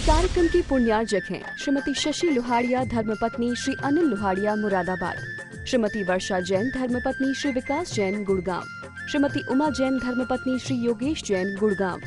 कार्यक्रम के पुण्यार्जक हैं श्रीमती शशि लोहाड़िया धर्मपत्नी श्री अनिल लोहाड़िया मुरादाबाद, श्रीमती वर्षा जैन धर्मपत्नी श्री विकास जैन गुड़गांव, श्रीमती उमा जैन धर्मपत्नी श्री योगेश जैन गुड़गांव,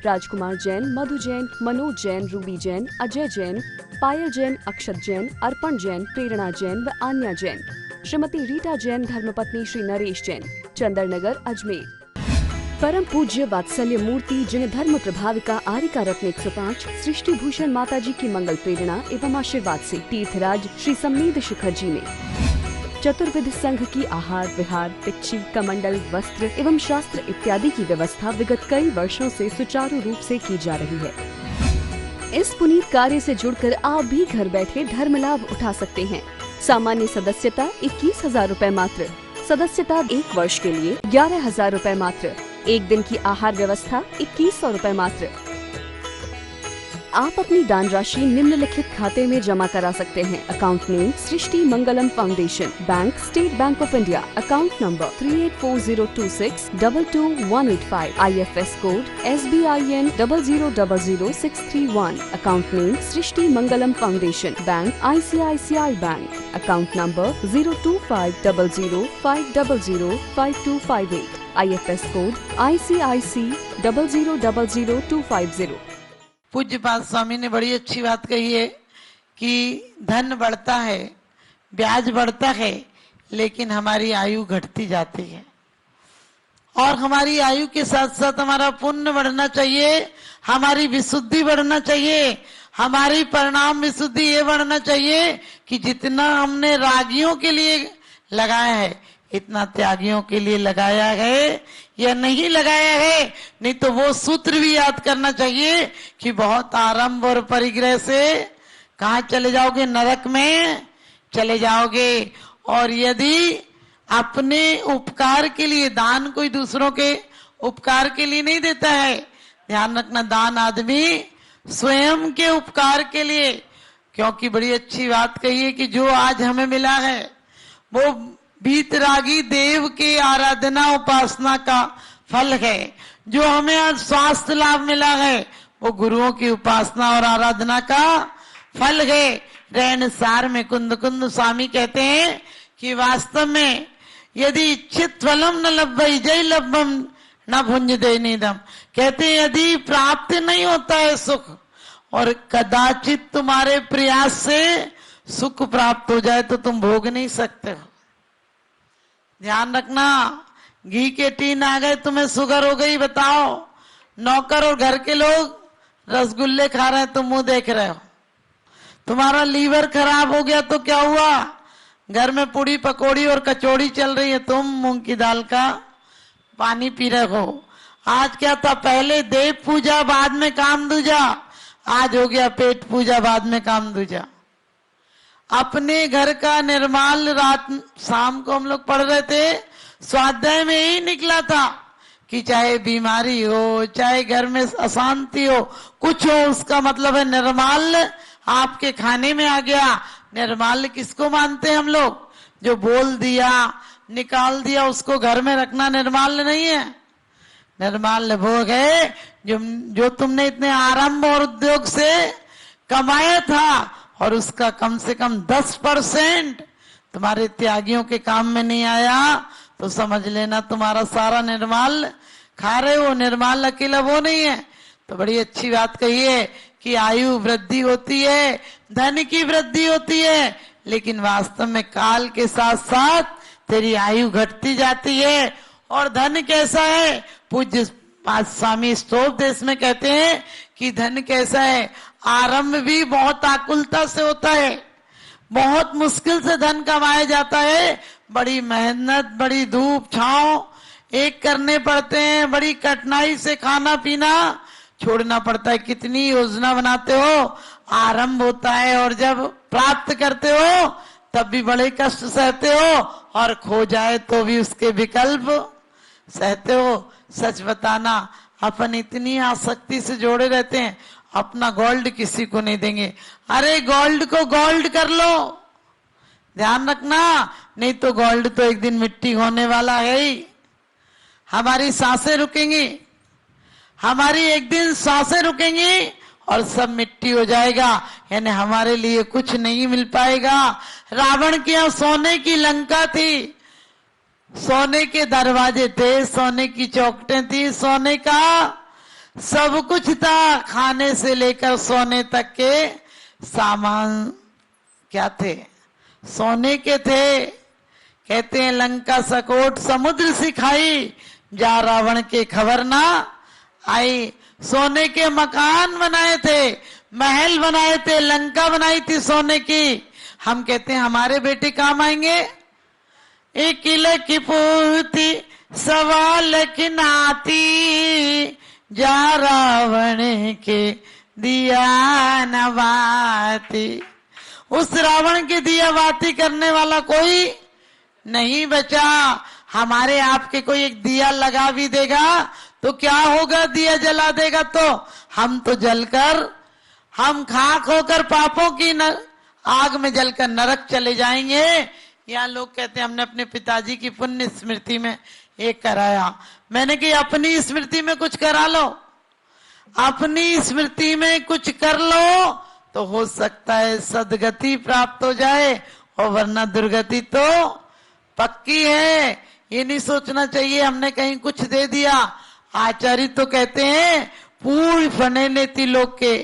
राजकुमार जैन, मधु जैन, मनोज जैन, रूबी जैन, अजय जैन, पायल जैन, अक्षत जैन, अर्पण जैन, प्रेरणा जैन व आन्या जैन, श्रीमती रीटा जैन धर्मपत्नी श्री नरेश जैन, चंदरनगर अजमेर। परम पूज्य वात्सल्य मूर्ति जिन धर्म प्रभाविका आरिका रत्न 105 सृष्टि भूषण माता जी की मंगल प्रेरणा एवं आशीर्वाद से तीर्थराज श्री सम्मेद शिखर जी में चतुर्विध संघ की आहार विहार, पिच्छी, कमंडल, वस्त्र एवं शास्त्र इत्यादि की व्यवस्था विगत कई वर्षों से सुचारू रूप से की जा रही है। इस पुनीत कार्य से जुड़कर आप भी घर बैठे धर्म लाभ उठा सकते हैं। सामान्य सदस्यता 21,000 रूपए मात्र, सदस्यता 1 वर्ष के लिए 11,000 रूपए मात्र, एक दिन की आहार व्यवस्था 2100 रूपए मात्र। आप अपनी दान राशि निम्नलिखित खाते में जमा करा सकते हैं। Account name Srishti Mangalam foundation, bank state bank of India, account number 384026222185, IFS code SBIN 0000631, account name Srishti Mangalam foundation, bank ICICI bank, account number 0250050052258, IFS code ICIC 0000250। पूज्यपाद स्वामी ने बड़ी अच्छी बात कही है कि धन बढ़ता है, ब्याज बढ़ता है, लेकिन हमारी आयु घटती जाती है। और हमारी आयु के साथ साथ हमारा पुण्य बढ़ना चाहिए, हमारी विशुद्धि बढ़ना चाहिए, हमारी परिणाम विशुद्धि ये बढ़ना चाहिए कि जितना हमने रागियों के लिए लगाया है इतना त्यागियों के लिए लगाया है या नहीं लगाया है। नहीं तो वो सूत्र भी याद करना चाहिए कि बहुत आरंभ और परिग्रह से कहाँ चले जाओगे, नरक में चले जाओगे। और यदि अपने उपकार के लिए दान कोई दूसरों के उपकार के लिए नहीं देता है, ध्यान रखना, दान आदमी स्वयं के उपकार के लिए। क्योंकि बड़ी अच्छी बात कही है कि जो आज हमें मिला है वो बीतरागी देव के आराधना उपासना का फल है। जो हमें आज स्वास्थ्य लाभ मिला है वो गुरुओं की उपासना और आराधना का फल है। रहन सार में कुंद कुंद स्वामी कहते हैं कि वास्तव में यदि इच्छित फलम न लभ्य जय लभ्यम न भुंज दे निदम, कहते हैं यदि प्राप्त नहीं होता है सुख और कदाचित तुम्हारे प्रयास से सुख प्राप्त हो जाए तो तुम भोग नहीं सकते हो। ध्यान रखना, घी के टीन आ गए, तुम्हें शुगर हो गई, बताओ, नौकर और घर के लोग रसगुल्ले खा रहे हैं, तुम मुंह देख रहे हो। तुम्हारा लीवर खराब हो गया तो क्या हुआ, घर में पूड़ी पकौड़ी और कचौड़ी चल रही है, तुम मूंग की दाल का पानी पी रहे हो। आज क्या था, पहले देव पूजा बाद में काम दूजा, आज हो गया पेट पूजा बाद में काम दूजा। अपने घर का निर्माल रात शाम को हम लोग पढ़ रहे थे, स्वाध्याय में यही निकला था कि चाहे बीमारी हो, चाहे घर में अशांति हो, कुछ हो, उसका मतलब है निर्माल आपके खाने में आ गया। निर्माल किसको मानते हैं हम लोग, जो बोल दिया निकाल दिया उसको घर में रखना निर्माल नहीं है। निर्माल भोग है जो तुमने इतने आरंभ और उद्योग से कमाया था और उसका कम से कम 10% तुम्हारे त्यागियों के काम में नहीं आया तो समझ लेना तुम्हारा सारा निर्माल खा रहे हो। निर्माल अकेला वो नहीं है। तो बड़ी अच्छी बात कही है कि आयु वृद्धि होती है, धन की वृद्धि होती है, लेकिन वास्तव में काल के साथ साथ तेरी आयु घटती जाती है। और धन कैसा है, पूज्य स्वामी स्तोपदेश में कहते हैं कि धन कैसा है, आरंभ भी बहुत आकुलता से होता है, बहुत मुश्किल से धन कमाया जाता है, बड़ी मेहनत, बड़ी धूप छांव एक करने पड़ते हैं, बड़ी कठिनाई से खाना पीना छोड़ना पड़ता है, कितनी योजना बनाते हो, आरंभ होता है और जब प्राप्त करते हो तब भी बड़े कष्ट सहते हो और खो जाए तो भी उसके विकल्प सहते हो। सच बताना, अपन इतनी आसक्ति से जोड़े रहते हैं, अपना गोल्ड किसी को नहीं देंगे। अरे गोल्ड को गोल्ड कर लो, ध्यान रखना, नहीं तो गोल्ड तो एक दिन मिट्टी होने वाला है ही। हमारी सांसें रुकेंगी, हमारी एक दिन सांसें रुकेंगी और सब मिट्टी हो जाएगा, यानी हमारे लिए कुछ नहीं मिल पाएगा। रावण के यहाँ सोने की लंका थी, सोने के दरवाजे थे, सोने की चौखटें थी, सोने का सब कुछ था, खाने से लेकर सोने तक के सामान क्या थे, सोने के थे। कहते हैं लंका सकोट समुद्र सिखाई, जा रावण के खबर ना आई। सोने के मकान बनाए थे, महल बनाए थे, लंका बनाई थी सोने की। हम कहते हैं हमारे बेटे काम आएंगे। एक किले की पूती सवाल की नाती, जा रावण के दिया नवाती। उस रावण के दिया बाती करने वाला कोई नहीं बचा। हमारे आपके कोई एक दिया लगा भी देगा तो क्या होगा, दिया जला देगा तो हम तो जलकर, हम खाक होकर पापों की आग में जलकर नरक चले जाएंगे। यहाँ लोग कहते हैं हमने अपने पिताजी की पुण्य स्मृति में एक कराया। मैंने कि अपनी स्मृति में कुछ करा लो, अपनी स्मृति में कुछ कर लो तो हो सकता है सदगति प्राप्त हो जाए, और वरना दुर्गति तो पक्की है। ये नहीं सोचना चाहिए हमने कहीं कुछ दे दिया। आचार्य तो कहते हैं पूर्ण फने नेति लोग के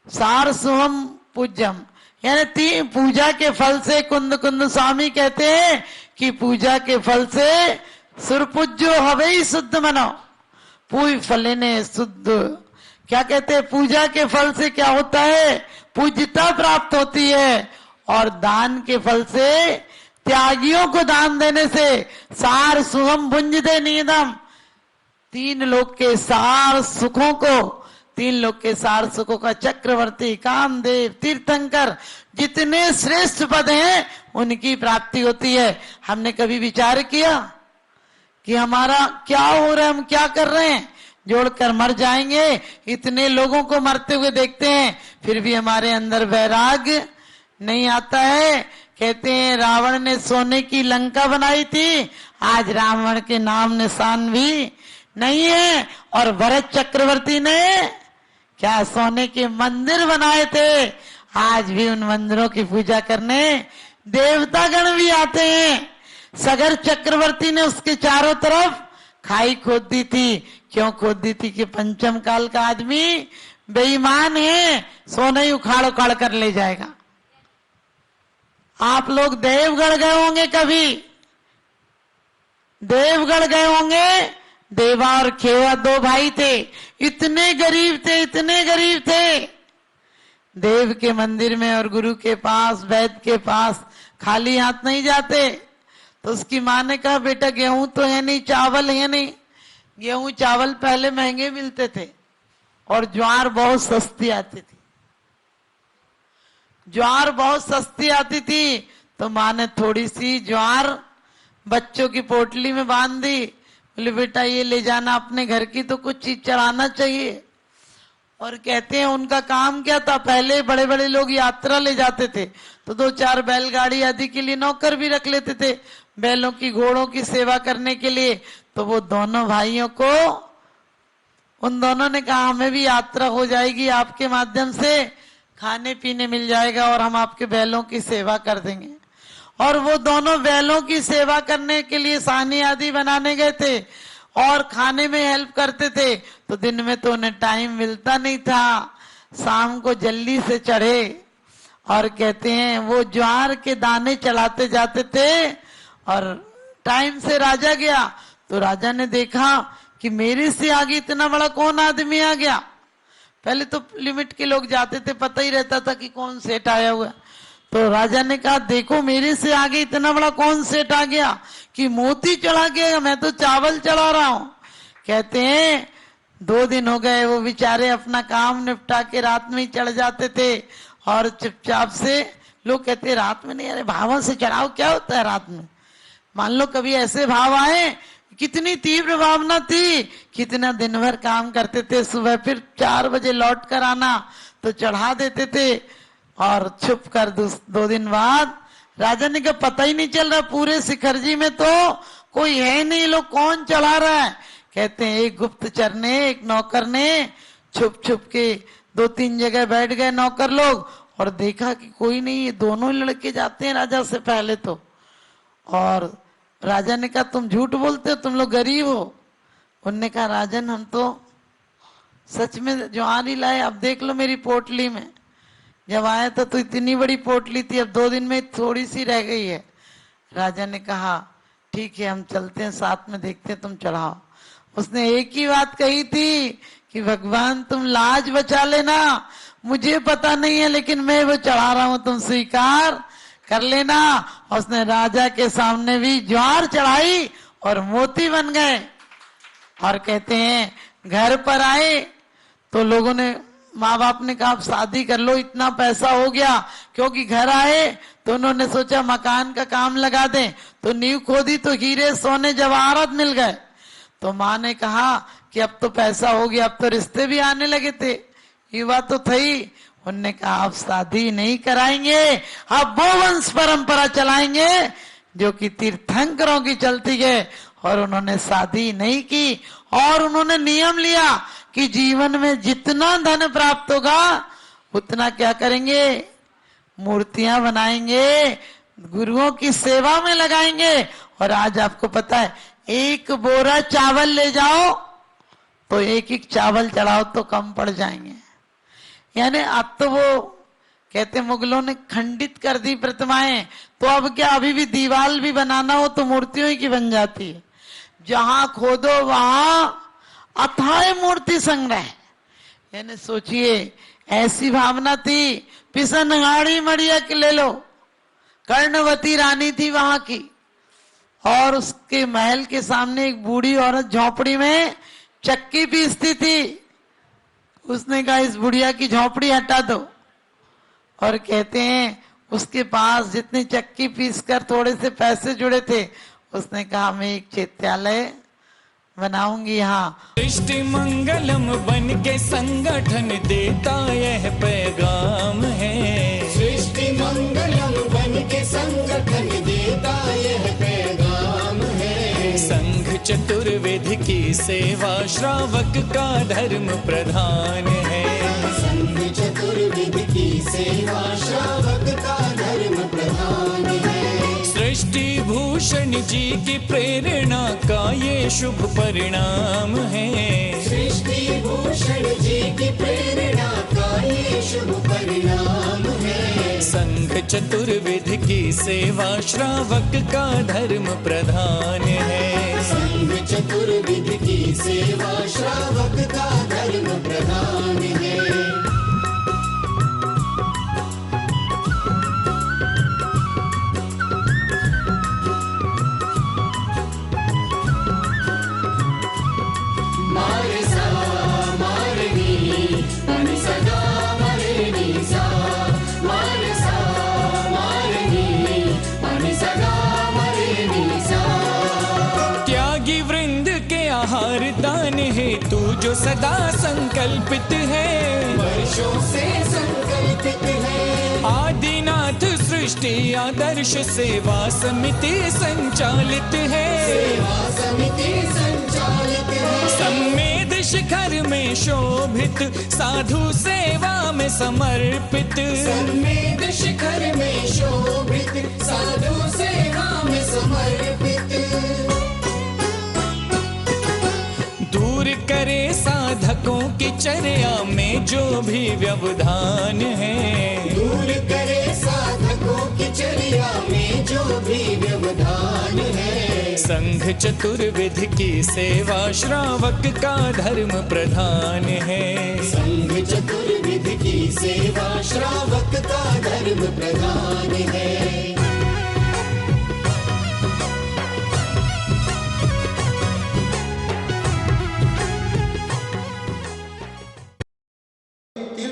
सार सुहम पूज्यम, यानी पूजा के फल से कुंद कुंद स्वामी कहते हैं कि पूजा के फल से सुरपूज्यो हवे ही शुद्ध मनो। पूज फले ने शुद्ध, क्या कहते हैं पूजा के फल से क्या होता है, पूज्यता प्राप्त होती है। और दान के फल से, त्यागियों को दान देने से सार सुहम भुंज दे नीदम, तीन लोग के सार सुखों को, तीन लोग के सार सुखों का चक्रवर्ती, कामदेव, तीर्थंकर, जितने श्रेष्ठ पद हैं उनकी प्राप्ति होती है। हमने कभी विचार किया कि हमारा क्या हो रहा है, हम क्या कर रहे हैं, जोड़कर मर जाएंगे। इतने लोगों को मरते हुए देखते हैं फिर भी हमारे अंदर वैराग्य नहीं आता है। कहते हैं रावण ने सोने की लंका बनाई थी, आज रावण के नाम निशान भी नहीं है। और भरत चक्रवर्ती ने क्या सोने के मंदिर बनाए थे, आज भी उन मंदिरों की पूजा करने देवतागण भी आते हैं। सगर चक्रवर्ती ने उसके चारों तरफ खाई खोद दी थी। क्यों खोद दी थी कि पंचम काल का आदमी बेईमान है, सोना ही उखाड़ उखाड़ कर ले जाएगा। आप लोग देवगढ़ गए होंगे, कभी देवगढ़ गए होंगे। देवा और खेवा दो भाई थे, इतने गरीब थे, इतने गरीब थे। देव के मंदिर में और गुरु के पास, वैद्य के पास खाली हाथ नहीं जाते। तो उसकी माँ ने कहा बेटा गेहूं तो है नहीं, चावल है नहीं। गेहूं चावल पहले महंगे मिलते थे और ज्वार बहुत सस्ती आती थी, ज्वार बहुत सस्ती आती थी। तो माँ ने थोड़ी सी ज्वार बच्चों की पोटली में बांध दी, बोले बेटा ये ले जाना, अपने घर की तो कुछ चीज चढ़ाना चाहिए। और कहते हैं उनका काम क्या था, पहले बड़े बड़े लोग यात्रा ले जाते थे तो दो चार बैलगाड़ी आदि के लिए नौकर भी रख लेते थे, बैलों की घोड़ों की सेवा करने के लिए। तो वो दोनों भाइयों को, उन दोनों ने कहा हमें भी यात्रा हो जाएगी, आपके माध्यम से खाने पीने मिल जाएगा और हम आपके बैलों की सेवा कर देंगे। और वो दोनों बैलों की सेवा करने के लिए सानी आदि बनाने गए थे और खाने में हेल्प करते थे। तो दिन में तो उन्हें टाइम मिलता नहीं था, शाम को जल्दी से चढ़े और कहते हैं वो ज्वार के दाने चढ़ाते जाते थे। और टाइम से राजा गया तो राजा ने देखा कि मेरे से आगे इतना बड़ा कौन आदमी आ गया। पहले तो लिमिट के लोग जाते थे, पता ही रहता था कि कौन सेठ आया हुआ। तो राजा ने कहा देखो मेरे से आगे इतना बड़ा कौन सेठ आ गया कि मोती चढ़ा गया, मैं तो चावल चढ़ा रहा हूं। कहते हैं 2 दिन हो गए, वो बेचारे अपना काम निपटा के रात में ही चढ़ जाते थे और चुपचाप से। लोग कहते रात में नहीं, अरे भावों से चढ़ाओ, क्या होता है रात में। मान लो कभी ऐसे भाव आए, कितनी तीव्र भावना थी, कितना दिन भर काम करते थे, सुबह फिर 4 बजे लौट कर आना, तो चढ़ा देते थे। और छुप कर 2 दिन बाद राजा ने कहा पता ही नहीं चल रहा, पूरे शिखर जी में तो कोई है नहीं, लोग कौन चढ़ा रहा है। कहते हैं एक गुप्तचर ने, एक नौकर ने छुप छुप के 2-3 जगह बैठ गए नौकर लोग और देखा कि कोई नहीं, ये दोनों ही लड़के जाते हैं राजा से पहले तो। और राजा ने कहा तुम झूठ बोलते हो, तुम लोग गरीब हो। उनने कहा राजन हम तो सच में ज्वार ही लाए, अब देख लो मेरी पोटली में, जब आया था तो इतनी बड़ी पोटली थी, अब 2 दिन में थोड़ी सी रह गई है। राजा ने कहा ठीक है हम चलते हैं, साथ में देखते हैं, तुम चढ़ाओ। उसने एक ही बात कही थी कि भगवान तुम लाज बचा लेना, मुझे पता नहीं है लेकिन मैं वो चढ़ा रहा हूं, तुम स्वीकार कर लेना। उसने राजा के सामने भी ज्वार चढ़ाई और मोती बन गए। और कहते हैं घर पर आए तो लोगों ने, माँ बाप ने कहा आप शादी कर लो, इतना पैसा हो गया। क्योंकि घर आए तो उन्होंने सोचा मकान का काम लगा दें, तो नींव खोदी तो हीरे सोने जवाहरात मिल गए। तो माँ ने कहा कि अब तो पैसा हो गया, अब तो रिश्ते भी आने लगे थे, ये बात तो थी। उनने कहा आप शादी नहीं कराएंगे, आप वो वंश परंपरा चलाएंगे जो कि तीर्थंकरों की चलती है। और उन्होंने शादी नहीं की और उन्होंने नियम लिया कि जीवन में जितना धन प्राप्त होगा उतना क्या करेंगे, मूर्तियां बनाएंगे, गुरुओं की सेवा में लगाएंगे। और आज आपको पता है एक बोरा चावल ले जाओ तो एक चावल चढ़ाओ तो कम पड़ जाएंगे। यानी अब तो वो कहते मुगलों ने खंडित कर दी प्रतिमाएं, तो अब क्या अभी भी दीवार भी बनाना हो तो मूर्तियों की बन जाती है। जहां खोदो वहां अथाह मूर्ति संग्रह। यानी सोचिए ऐसी भावना थी, पिसनहाड़ी मड़िया के ले लो, कर्णवती रानी थी वहां की, और उसके महल के सामने एक बूढ़ी औरत झोपड़ी में चक्की पीसती थी। उसने कहा इस बुढ़िया की झोपड़ी हटा दो। और कहते हैं उसके पास जितनी चक्की पीस कर थोड़े से पैसे जुड़े थे, उसने कहा मैं एक चैत्यालय बनाऊंगी यहाँ। सृष्टि मंगलम बन के संगठन देता यह पैगाम है। सृष्टि मंगलम बन के संगठन देता यह पैगाम है। संघ चतुर्वेद की सेवा श्रावक का धर्म प्रधान है। संघ चतुर्वेद की सेवा श्रावक का धर्म प्रधान है। सृष्टि भूषण जी की प्रेरणा का ये शुभ परिणाम है। सृष्टि भूषण जी की प्रेरणा का ये शुभ परिणाम है। संघ चतुर्वेद की सेवा श्रावक का धर्म प्रधान है। संघ चतुर्वेद की सेवा श्रावक का धर्म प्रधान है। मारे सा मारे नी मनि सदा मारे नी सा, मारे सा मारे नी मनि सदा मारे नी सा। त्यागी वृंद के आहार दान है तू जो सदा संकल्पित है। वर्षों से संकल्पित है। आदिनाथ सृष्टि आदर्श सेवा समिति संचालित है। सेवा समिति संचालित है। सम्मेद शिखर में शोभित साधु सेवा में समर्पित। सम्मेद शिखर में शोभित साधु सेवा में समर्पित। दूर करे साधकों की चर्या में जो भी व्यवधान है। दूर करे साधकों की चर्या में जो भी व्यवधान है। संघ चतुर्विध की सेवा श्रावक का धर्म प्रधान है। संघ चतुर्विध की सेवा श्रावक का धर्म प्रधान है।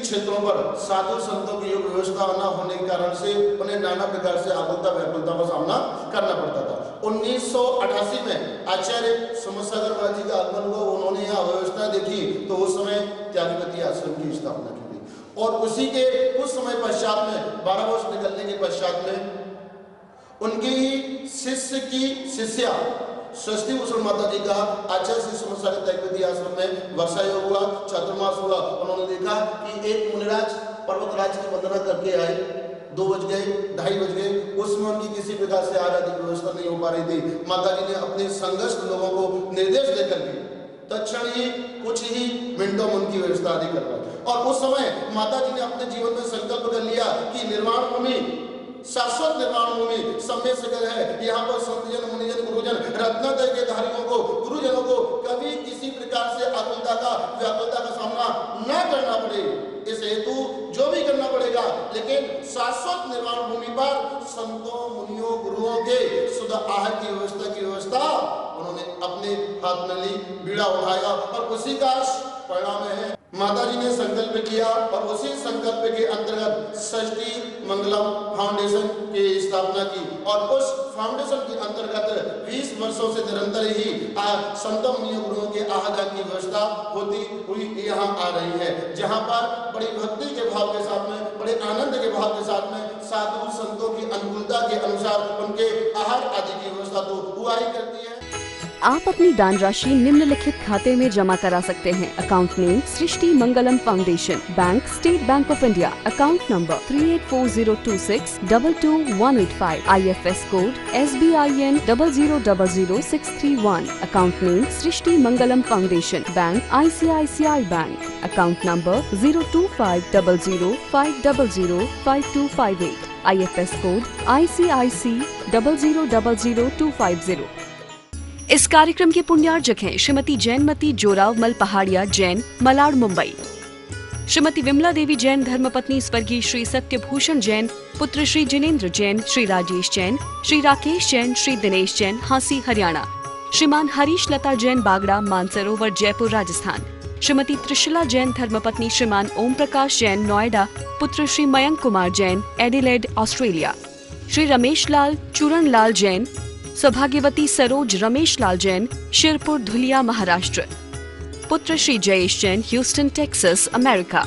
क्षेत्रों पर साधु संतों की योग व्यवस्था न होने के कारण से उन्हें नाना प्रकार से आकुलता व्याकुलता का सामना करना पड़ता था। 1988 में आचार्य समसागर जी का आगमन हुआ, उन्होंने यहाँ व्यवस्था देखी तो उस समय त्यागपति आश्रम की स्थापना की गई। और उसी के कुछ समय पश्चात में 12 वर्ष निकलने के पश्चात में उनके ही शिष्य की शिष्या षष्ठी भूषण माता जी का आचार्य श्री समसागर तैकवती आश्रम में वर्षा योग हुआ, चातुर्मास हुआ। उन्होंने देखा कि एक मुनिराज पर्वतराज की वंदना करके आए, 2 बज गए, 2:30 बज गए, उसमें उनकी किसी प्रकार से आराध्य की व्यवस्था नहीं हो पा रही थी। माता जी ने अपने संघर्ष लोगों को निर्देश देकर के तत्क्षण ही कुछ ही मिनटों में उनकी व्यवस्था आदि करवाई। और उस समय माता जी ने अपने जीवन में संकल्प कर लिया कि निर्वाण भूमि, शाश्वत निर्वाण भूमि सम्य सागर है। यहाँ पर संतजन, मुनिजन, गुरुजन, रत्नत्रय के धारियों को, गुरुजनों को कभी किसी प्रकार से आकुलता का, व्याकुलता का सामना न करना पड़े, इस हेतु जो भी करना पड़ेगा, लेकिन शाश्वत निर्वाण भूमि पर संतों, मुनियों, गुरुओं के शुद्ध आहार की व्यवस्था उन्होंने अपने हाथ में ली, बीड़ा उठाया और उसी का परिणाम है माता जी ने संकल्प किया। और उसी संकल्प के अंतर्गत षष्ठी मंगलम फाउंडेशन की स्थापना की। और उस फाउंडेशन के अंतर्गत 20 वर्षों से निरंतर ही संतों, मुनियों, गुरुओं के आहार की व्यवस्था होती हुई यहाँ आ रही है, जहाँ पर बड़ी भक्ति के भाव के साथ में, बड़े आनंद के भाव के साथ में साधु संतों की अनुकूलता के अनुसार उनके आहार आदि की व्यवस्था तो हुआ ही करती है। आप अपनी दान राशि निम्नलिखित खाते में जमा करा सकते हैं। Account name Srishti Mangalam foundation, bank state bank of India, account number 384026222185, IFS code SBIN 0000631, account name Srishti Mangalam foundation, bank ICICI bank, account number 02500500528, IFS code ICIC 0000250। इस कार्यक्रम के पुण्यार्जक हैं श्रीमती जैनमती जोरावमल पहाड़िया जैन, मलाड, मुंबई। श्रीमती विमला देवी जैन धर्मपत्नी स्वर्गीय श्री सत्यभूषण जैन, पुत्र श्री जिनेन्द्र जैन, श्री राजेश जैन, श्री राकेश जैन, श्री दिनेश जैन, हांसी, हरियाणा। श्रीमान हरीश लता जैन बागड़ा, मानसरोवर, जयपुर, राजस्थान। श्रीमती त्रिशला जैन धर्मपत्नी श्रीमान ओम प्रकाश जैन, नोएडा, पुत्र श्री मयंक कुमार जैन, एडिलेड, ऑस्ट्रेलिया। श्री रमेश लाल चूरण लाल जैन, सौभाग्यवती सरोज रमेश लाल जैन, शिरपुर, धुलिया, महाराष्ट्र। पुत्र Shri Jayesh Jain, Houston, Texas, America.